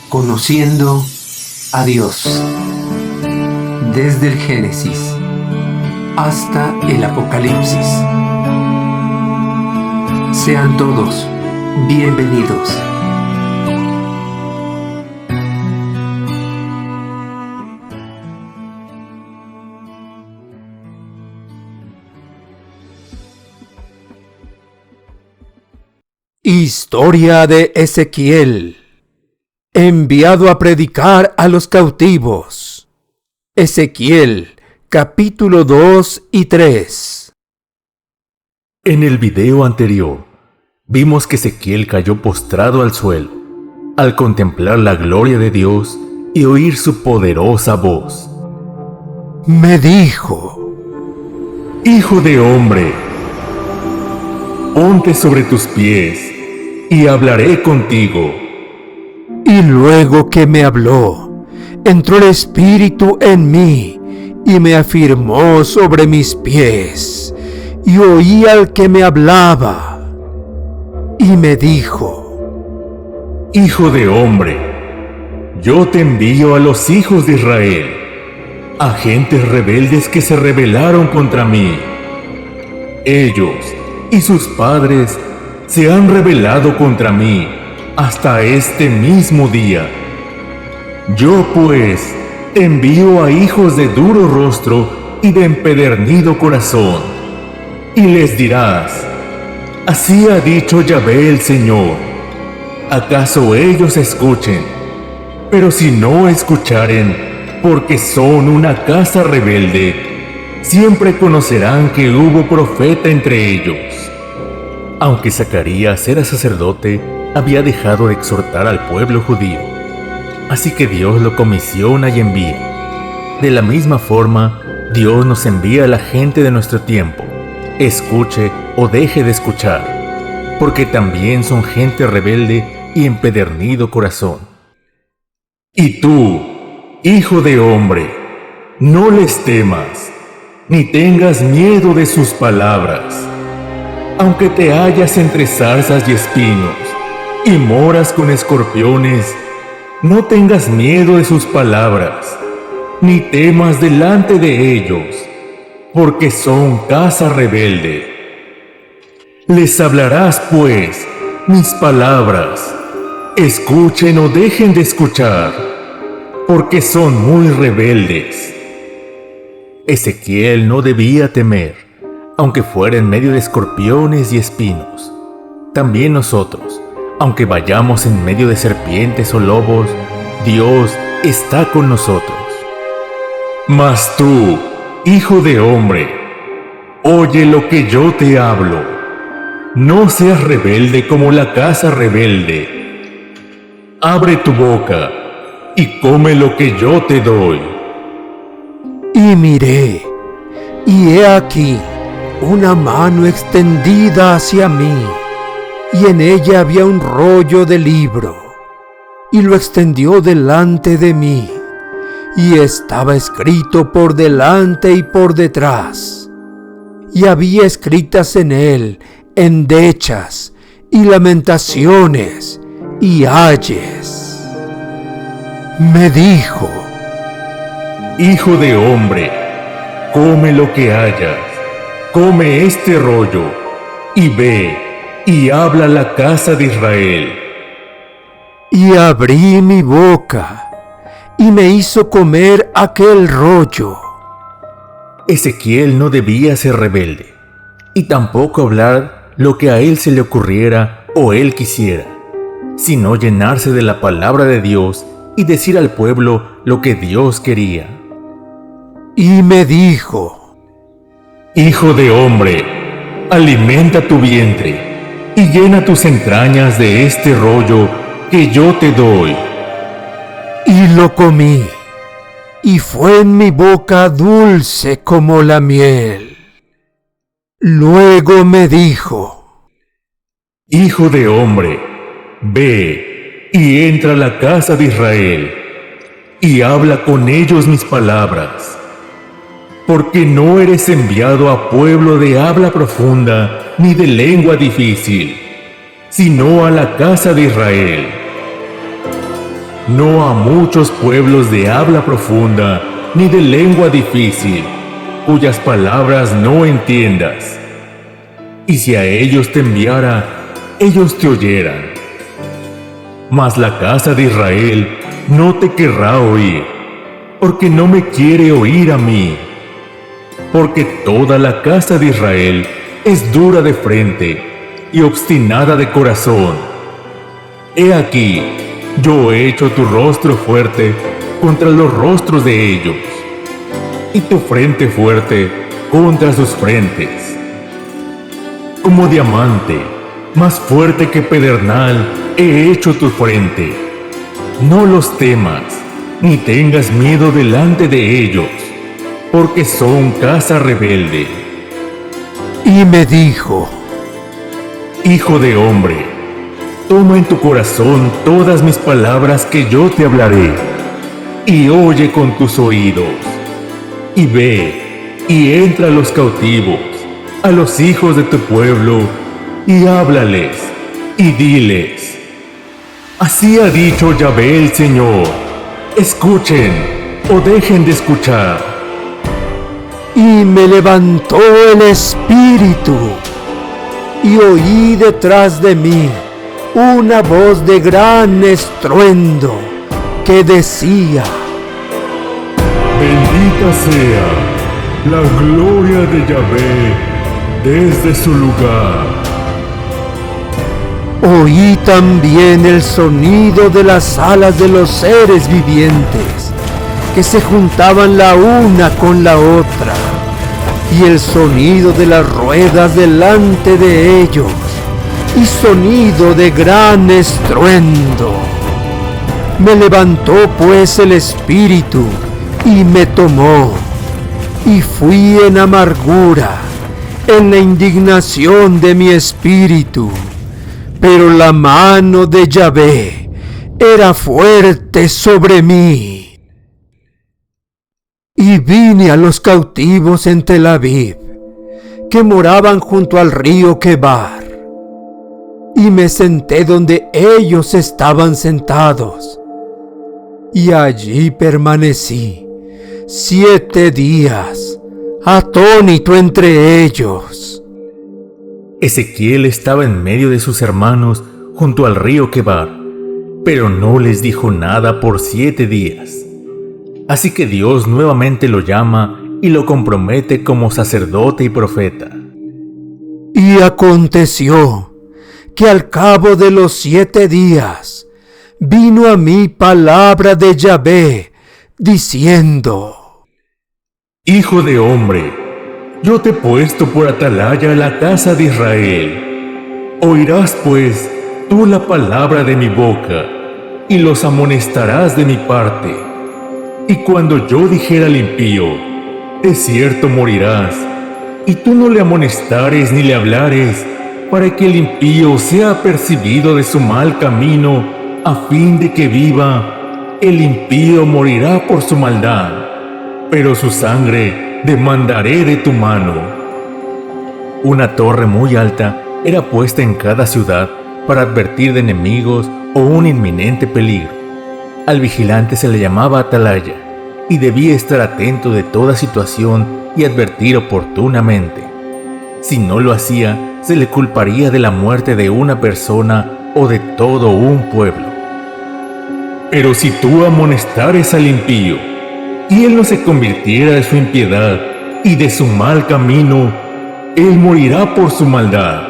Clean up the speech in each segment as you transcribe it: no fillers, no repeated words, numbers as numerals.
Conociendo a Dios, desde el Génesis hasta el Apocalipsis. Sean todos bienvenidos. Historia de Ezequiel, enviado a predicar a los cautivos. Ezequiel, capítulo 2 y 3. En el video anterior, vimos que Ezequiel cayó postrado al suelo, al contemplar la gloria de Dios y oír su poderosa voz. Me dijo: Hijo de hombre, ponte sobre tus pies y hablaré contigo. Y luego que me habló, entró el Espíritu en mí y me afirmó sobre mis pies, y oí al que me hablaba, y me dijo: Hijo de hombre, yo te envío a los hijos de Israel, a gentes rebeldes que se rebelaron contra mí. Ellos y sus padres se han rebelado contra mí hasta este mismo día. Yo pues te envío a hijos de duro rostro y de empedernido corazón, y les dirás: así ha dicho Yahvé el Señor. ¿Acaso ellos escuchen? Pero si no escucharen, porque son una casa rebelde, siempre conocerán que hubo profeta entre ellos. Aunque Zacarías era sacerdote, había dejado de exhortar al pueblo judío. Así que Dios lo comisiona y envía. De la misma forma, Dios nos envía a la gente de nuestro tiempo, escuche o deje de escuchar, porque también son gente rebelde y empedernido corazón. Y tú, hijo de hombre, no les temas, ni tengas miedo de sus palabras. Aunque te hallas entre zarzas y espinos, y moras con escorpiones, no tengas miedo de sus palabras, ni temas delante de ellos, porque son casa rebelde. Les hablarás, pues, mis palabras, escuchen o dejen de escuchar, porque son muy rebeldes. Ezequiel no debía temer, aunque fuera en medio de escorpiones y espinos. También nosotros, aunque vayamos en medio de serpientes o lobos, Dios está con nosotros. Mas tú, hijo de hombre, oye lo que yo te hablo. No seas rebelde como la casa rebelde. Abre tu boca y come lo que yo te doy. Y miré, y he aquí una mano extendida hacia mí, y en ella había un rollo de libro, y lo extendió delante de mí, y estaba escrito por delante y por detrás, y había escritas en él endechas y lamentaciones y ayes. Me dijo: Hijo de hombre, come lo que hayas, come este rollo, y ve y habla a la casa de Israel. Y abrí mi boca, y me hizo comer aquel rollo. Ezequiel no debía ser rebelde, y tampoco hablar lo que a él se le ocurriera o él quisiera, sino llenarse de la palabra de Dios y decir al pueblo lo que Dios quería. Y me dijo: Hijo de hombre, alimenta tu vientre y llena tus entrañas de este rollo que yo te doy. Y lo comí, y fue en mi boca dulce como la miel. Luego me dijo: Hijo de hombre, ve y entra a la casa de Israel, y habla con ellos mis palabras. Porque no eres enviado a pueblo de habla profunda ni de lengua difícil, sino a la casa de Israel. no a muchos pueblos de habla profunda ni de lengua difícil, cuyas palabras no entiendas. Y si a ellos te enviara, ellos te oyeran. Mas la casa de Israel no te querrá oír, porque no me quiere oír a mí. Porque toda la casa de Israel es dura de frente y obstinada de corazón. He aquí, yo he hecho tu rostro fuerte contra los rostros de ellos, y tu frente fuerte contra sus frentes. Como diamante, más fuerte que pedernal, he hecho tu frente. No los temas, ni tengas miedo delante de ellos, porque son casa rebelde. Y me dijo: Hijo de hombre, toma en tu corazón todas mis palabras que yo te hablaré, y oye con tus oídos, y ve, y entra a los cautivos, a los hijos de tu pueblo, y háblales, y diles: así ha dicho Yahvé el Señor, escuchen, o dejen de escuchar. Y me levantó el espíritu, y oí detrás de mí una voz de gran estruendo que decía: Bendita sea la gloria de Yahvé desde su lugar. Oí también el sonido de las alas de los seres vivientes, que se juntaban la una con la otra, y el sonido de las ruedas delante de ellos, y sonido de gran estruendo. Me levantó pues el espíritu, y me tomó, y fui en amargura, en la indignación de mi espíritu. Pero la mano de Yahvé era fuerte sobre mí. Y vine a los cautivos en Tel Aviv, que moraban junto al río Quebar, y me senté donde ellos estaban sentados, y allí permanecí 7 días, atónito entre ellos. Ezequiel estaba en medio de sus hermanos junto al río Quebar, pero no les dijo nada por 7 días. Así que Dios nuevamente lo llama y lo compromete como sacerdote y profeta. Y aconteció que al cabo de los 7 días vino a mí palabra de Yahvé, diciendo: Hijo de hombre, yo te he puesto por atalaya a la casa de Israel. Oirás pues tú la palabra de mi boca, y los amonestarás de mi parte. Y cuando yo dijera al impío: de cierto morirás, y tú no le amonestares ni le hablares, para que el impío sea apercibido de su mal camino, a fin de que viva, el impío morirá por su maldad, pero su sangre demandaré de tu mano. Una torre muy alta era puesta en cada ciudad para advertir de enemigos o un inminente peligro. Al vigilante se le llamaba atalaya, y debía estar atento de toda situación y advertir oportunamente. Si no lo hacía, se le culparía de la muerte de una persona o de todo un pueblo. Pero si tú amonestares al impío, y él no se convirtiera de su impiedad y de su mal camino, él morirá por su maldad.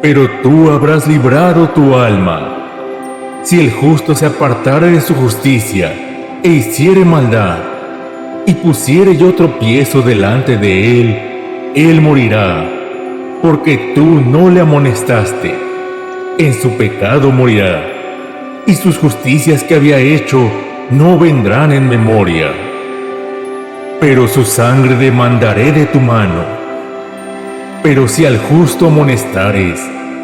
Pero tú habrás librado tu alma. Si el justo se apartare de su justicia e hiciere maldad, y pusiere yo tropiezo delante de él, él morirá, porque tú no le amonestaste. En su pecado morirá, y sus justicias que había hecho no vendrán en memoria. Pero su sangre demandaré de tu mano. Pero si al justo amonestares,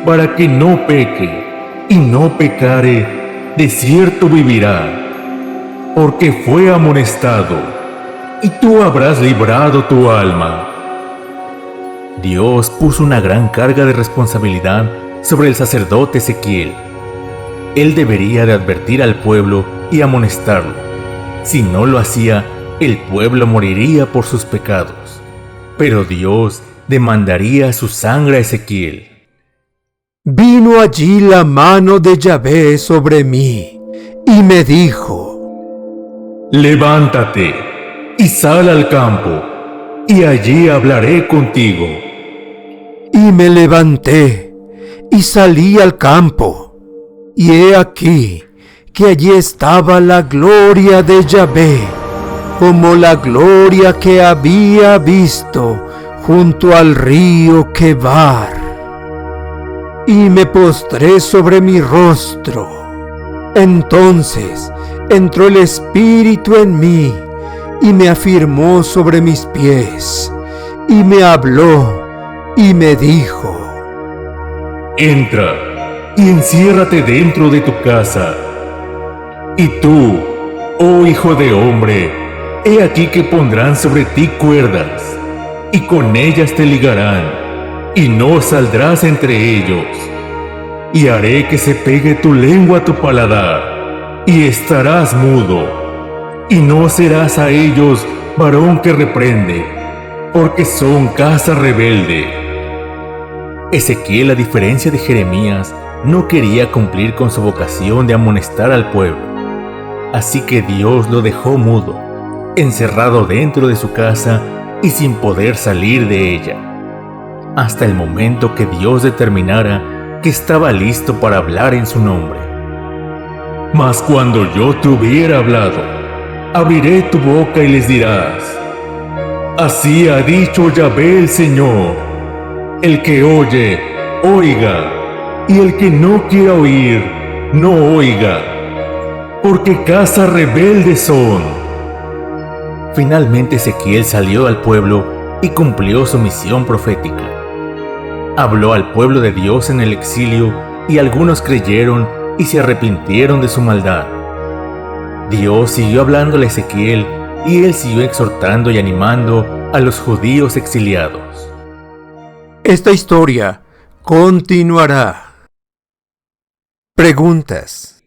para que no peque, y no pecare, de cierto vivirá, porque fue amonestado, y tú habrás librado tu alma. Dios puso una gran carga de responsabilidad sobre el sacerdote Ezequiel. él debería de advertir al pueblo y amonestarlo. Si no lo hacía, el pueblo moriría por sus pecados. Pero Dios demandaría su sangre a Ezequiel. Vino allí la mano de Yahvé sobre mí y me dijo: Levántate y sal al campo, y allí hablaré contigo. Y me levanté y salí al campo, y he aquí que allí estaba la gloria de Yahvé, como la gloria que había visto junto al río Quebar. Y me postré sobre mi rostro. Entonces entró el Espíritu en mí y me afirmó sobre mis pies, y me habló y me dijo: Entra y enciérrate dentro de tu casa. Y tú, oh hijo de hombre, he aquí que pondrán sobre ti cuerdas, y con ellas te ligarán, y no saldrás entre ellos. Y haré que se pegue tu lengua a tu paladar, y estarás mudo, y no serás a ellos varón que reprende, porque son casa rebelde. Ezequiel, a diferencia de Jeremías, no quería cumplir con su vocación de amonestar al pueblo. Así que Dios lo dejó mudo, encerrado dentro de su casa y sin poder salir de ella, hasta el momento que Dios determinara que estaba listo para hablar en su nombre. Mas cuando yo te hubiera hablado, abriré tu boca y les dirás: Así ha dicho Yahvé el Señor. El que oye, oiga, y el que no quiera oír, no oiga, porque casa rebelde son. Finalmente Ezequiel salió al pueblo y cumplió su misión profética. Habló al pueblo de Dios en el exilio, y algunos creyeron y se arrepintieron de su maldad. Dios siguió hablándole a Ezequiel, y él siguió exhortando y animando a los judíos exiliados. Esta historia continuará. Preguntas.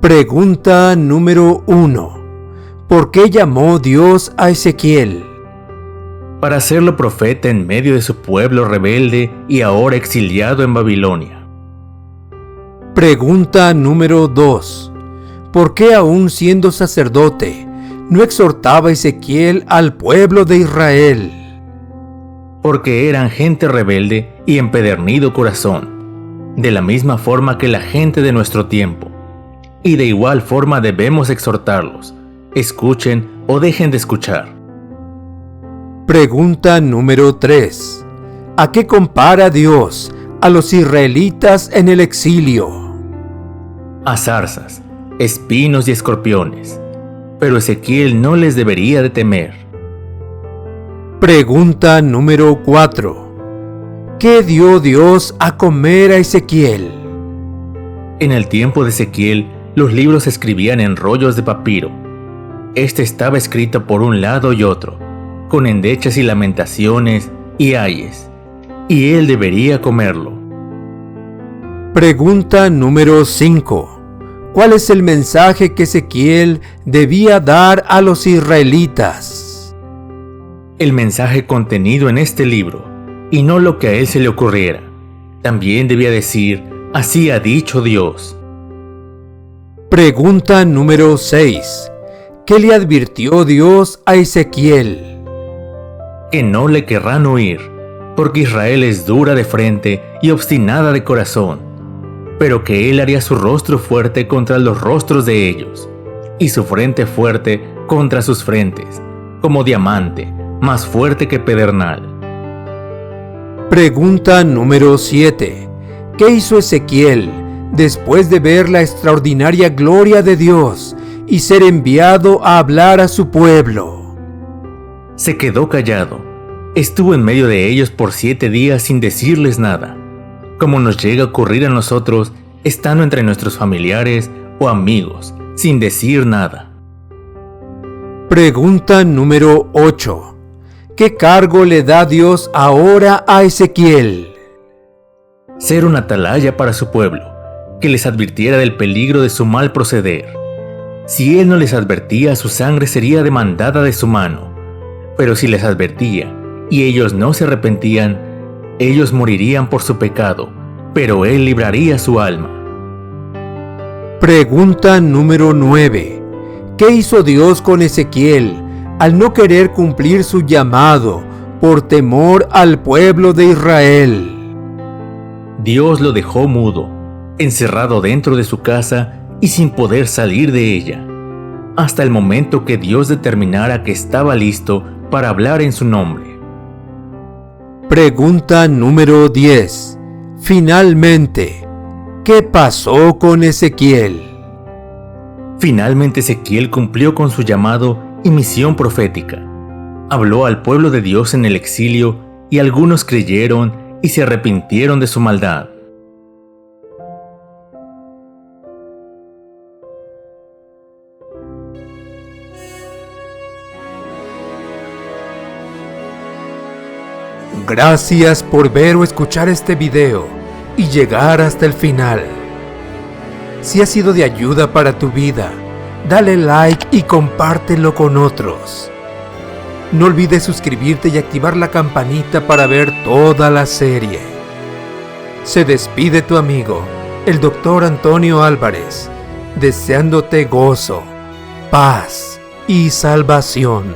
Pregunta número 1. ¿Por qué llamó Dios a Ezequiel? Para hacerlo profeta en medio de su pueblo rebelde y ahora exiliado en Babilonia. Pregunta número 2. ¿Por qué, aún siendo sacerdote, no exhortaba Ezequiel al pueblo de Israel? Porque eran gente rebelde y empedernido corazón, de la misma forma que la gente de nuestro tiempo. Y de igual forma debemos exhortarlos, escuchen o dejen de escuchar. Pregunta número 3. ¿A qué compara Dios a los israelitas en el exilio? A zarzas, espinos y escorpiones, pero Ezequiel no les debería de temer. Pregunta número 4. ¿Qué dio Dios a comer a Ezequiel? En el tiempo de Ezequiel, los libros se escribían en rollos de papiro. Este estaba escrito por un lado y otro, con endechas y lamentaciones y ayes, y él debería comerlo. Pregunta número 5. ¿Cuál es el mensaje que Ezequiel debía dar a los israelitas? El mensaje contenido en este libro, y no lo que a él se le ocurriera. También debía decir: así ha dicho Dios. Pregunta número 6. ¿Qué le advirtió Dios a Ezequiel? Que no le querrán oír, porque Israel es dura de frente y obstinada de corazón, pero que él haría su rostro fuerte contra los rostros de ellos, y su frente fuerte contra sus frentes, como diamante, más fuerte que pedernal. Pregunta número 7. ¿Qué hizo Ezequiel después de ver la extraordinaria gloria de Dios y ser enviado a hablar a su pueblo? Se quedó callado. Estuvo en medio de ellos por 7 días sin decirles nada, como nos llega a ocurrir a nosotros estando entre nuestros familiares o amigos, sin decir nada. Pregunta número 8. ¿Qué cargo le da Dios ahora a Ezequiel? Ser un atalaya para su pueblo, que les advirtiera del peligro de su mal proceder. Si él no les advertía, su sangre sería demandada de su mano. Pero si les advertía y ellos no se arrepentían, ellos morirían por su pecado, pero él libraría su alma. Pregunta número 9. ¿Qué hizo Dios con Ezequiel al no querer cumplir su llamado por temor al pueblo de Israel? Dios lo dejó mudo, encerrado dentro de su casa y sin poder salir de ella, hasta el momento que Dios determinara que estaba listo para hablar en su nombre. Pregunta número 10. Finalmente, ¿qué pasó con Ezequiel? Finalmente Ezequiel cumplió con su llamado y misión profética. Habló al pueblo de Dios en el exilio y algunos creyeron y se arrepintieron de su maldad. Gracias por ver o escuchar este video y llegar hasta el final. Si ha sido de ayuda para tu vida, dale like y compártelo con otros. No olvides suscribirte y activar la campanita para ver toda la serie. Se despide tu amigo, el Dr. Antonio Álvarez, deseándote gozo, paz y salvación.